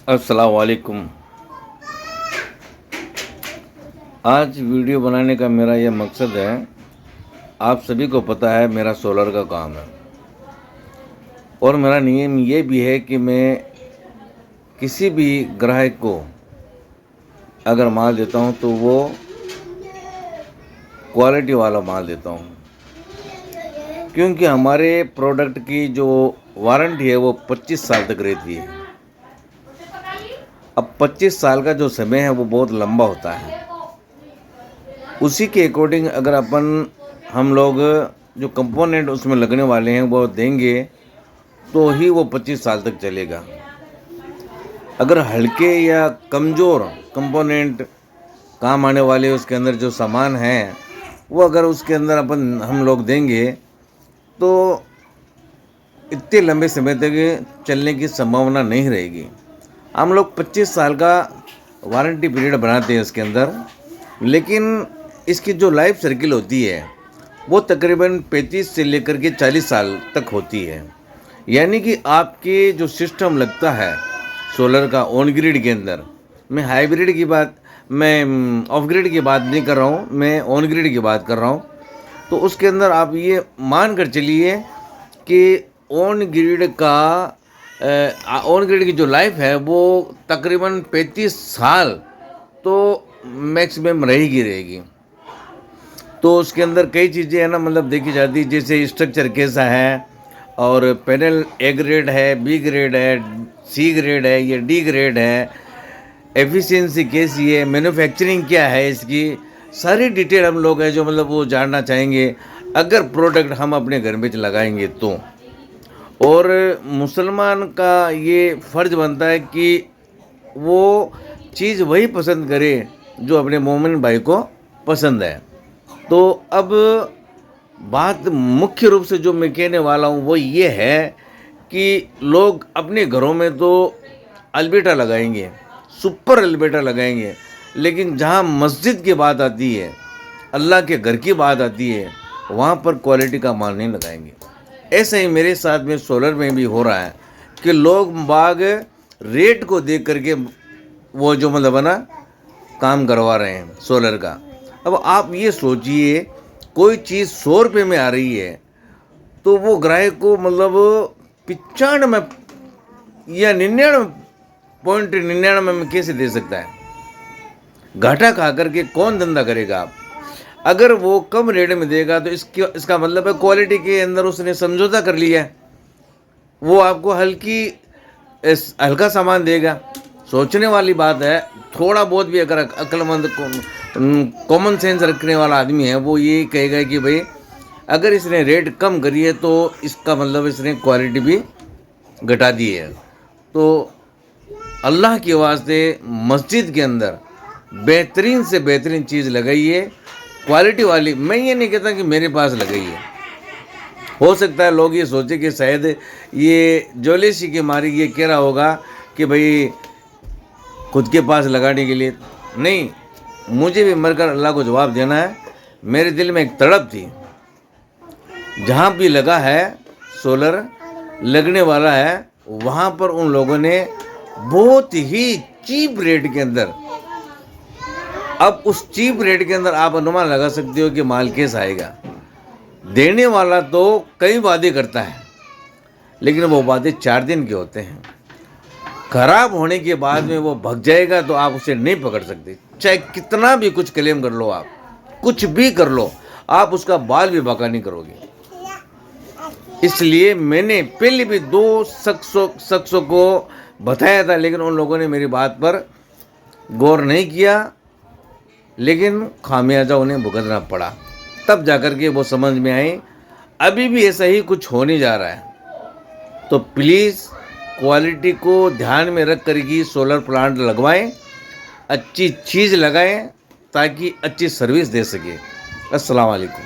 अस्सलाम वालेकुम। आज वीडियो बनाने का मेरा यह मकसद है, आप सभी को पता है मेरा सोलर का काम है और मेरा नियम ये भी है कि मैं किसी भी ग्राहक को अगर माल देता हूँ तो वो क्वालिटी वाला माल देता हूँ, क्योंकि हमारे प्रोडक्ट की जो वारंटी है वो 25 साल तक रहती है। अब 25 साल का जो समय है वो बहुत लंबा होता है। उसी के अकॉर्डिंग अगर हम लोग जो कंपोनेंट उसमें लगने वाले हैं वो देंगे तो ही वो 25 साल तक चलेगा। अगर हल्के या कमज़ोर कंपोनेंट काम आने वाले उसके अंदर जो सामान है वो अगर उसके अंदर हम लोग देंगे तो इतने लंबे समय तक चलने की संभावना नहीं रहेगी। हम लोग 25 साल का वारंटी पीरियड बनाते हैं इसके अंदर, लेकिन इसकी जो लाइफ सर्किल होती है वो तकरीबन 35 से लेकर के 40 साल तक होती है। यानी कि आपके जो सिस्टम लगता है सोलर का ऑन ग्रिड के अंदर, मैं ऑफ ग्रिड की बात नहीं कर रहा हूँ, मैं ऑन ग्रिड की बात कर रहा हूँ। तो उसके अंदर आप ये मान कर चलिए कि ऑन ग्रिड की जो लाइफ है वो तकरीबन 35 साल तो मैक्सिमम रहेगी। तो उसके अंदर कई चीज़ें हैं ना, मतलब देखी जाती, जैसे स्ट्रक्चर कैसा है और पैनल ए ग्रेड है, बी ग्रेड है, सी ग्रेड है, ये डी ग्रेड है, एफिशिएंसी कैसी है, मैन्युफैक्चरिंग क्या है, इसकी सारी डिटेल हम लोग है जो मतलब वो जानना चाहेंगे अगर प्रोडक्ट हम अपने घर में लगाएंगे तो। और मुसलमान का ये फ़र्ज़ बनता है कि वो चीज़ वही पसंद करे जो अपने मोमिन भाई को पसंद है। तो अब बात मुख्य रूप से जो मैं कहने वाला हूँ वो ये है कि लोग अपने घरों में तो अल्बेटा लगाएंगे, सुपर अल्बेटा लगाएंगे, लेकिन जहाँ मस्जिद की बात आती है, अल्लाह के घर की बात आती है, वहाँ पर क्वालिटी का माल नहीं लगाएंगे। ऐसे ही मेरे साथ में सोलर में भी हो रहा है कि लोग बाग रेट को देख करके वो जो मतलब है ना काम करवा रहे हैं सोलर का। अब आप ये सोचिए, कोई चीज़ 100 रुपये में आ रही है तो वो ग्राहक को मतलब 95 या 99.99 में कैसे दे सकता है? घाटा खा करके कौन धंधा करेगा? आप अगर वो कम रेट में देगा तो इसका मतलब है क्वालिटी के अंदर उसने समझौता कर लिया है, वो आपको हल्का सामान देगा। सोचने वाली बात है, थोड़ा बहुत भी अगर अक्लमंद कॉमन सेंस रखने वाला आदमी है वो ये कहेगा कि भाई अगर इसने रेट कम करी है तो इसका मतलब इसने क्वालिटी भी घटा दी है। तो अल्लाह के वास्ते मस्जिद के अंदर बेहतरीन से बेहतरीन चीज़ लगाइए, क्वालिटी वाली। मैं ये नहीं कहता कि मेरे पास लगाइए, हो सकता है लोग ये सोचे कि शायद ये जोलेसी के मारी ये कह रहा होगा कि भाई खुद के पास लगाने के लिए। नहीं, मुझे भी मरकर अल्लाह को जवाब देना है। मेरे दिल में एक तड़प थी, जहाँ भी लगा है सोलर लगने वाला है वहाँ पर उन लोगों ने बहुत ही चीप रेट के अंदर, अब उस चीप रेट के अंदर आप अनुमान लगा सकते हो कि माल कैसा आएगा। देने वाला तो कई वादे करता है, लेकिन वो वादे 4 दिन के होते हैं। खराब होने के बाद में वो भग जाएगा तो आप उसे नहीं पकड़ सकते। चाहे कितना भी कुछ क्लेम कर लो, आप कुछ भी कर लो, आप उसका बाल भी बाका नहीं करोगे। इसलिए मैंने पहले भी 2 शख्सों को बताया था, लेकिन उन लोगों ने मेरी बात पर गौर नहीं किया, लेकिन खामियाजा उन्हें भुगतना पड़ा। तब जाकर के वो समझ में आई। अभी भी ऐसा ही कुछ होने जा रहा है। तो प्लीज़ क्वालिटी को ध्यान में रख कर ही सोलर प्लांट लगवाएं, अच्छी चीज़ लगाएं ताकि अच्छी सर्विस दे सके। अस्सलाम वालेकुम।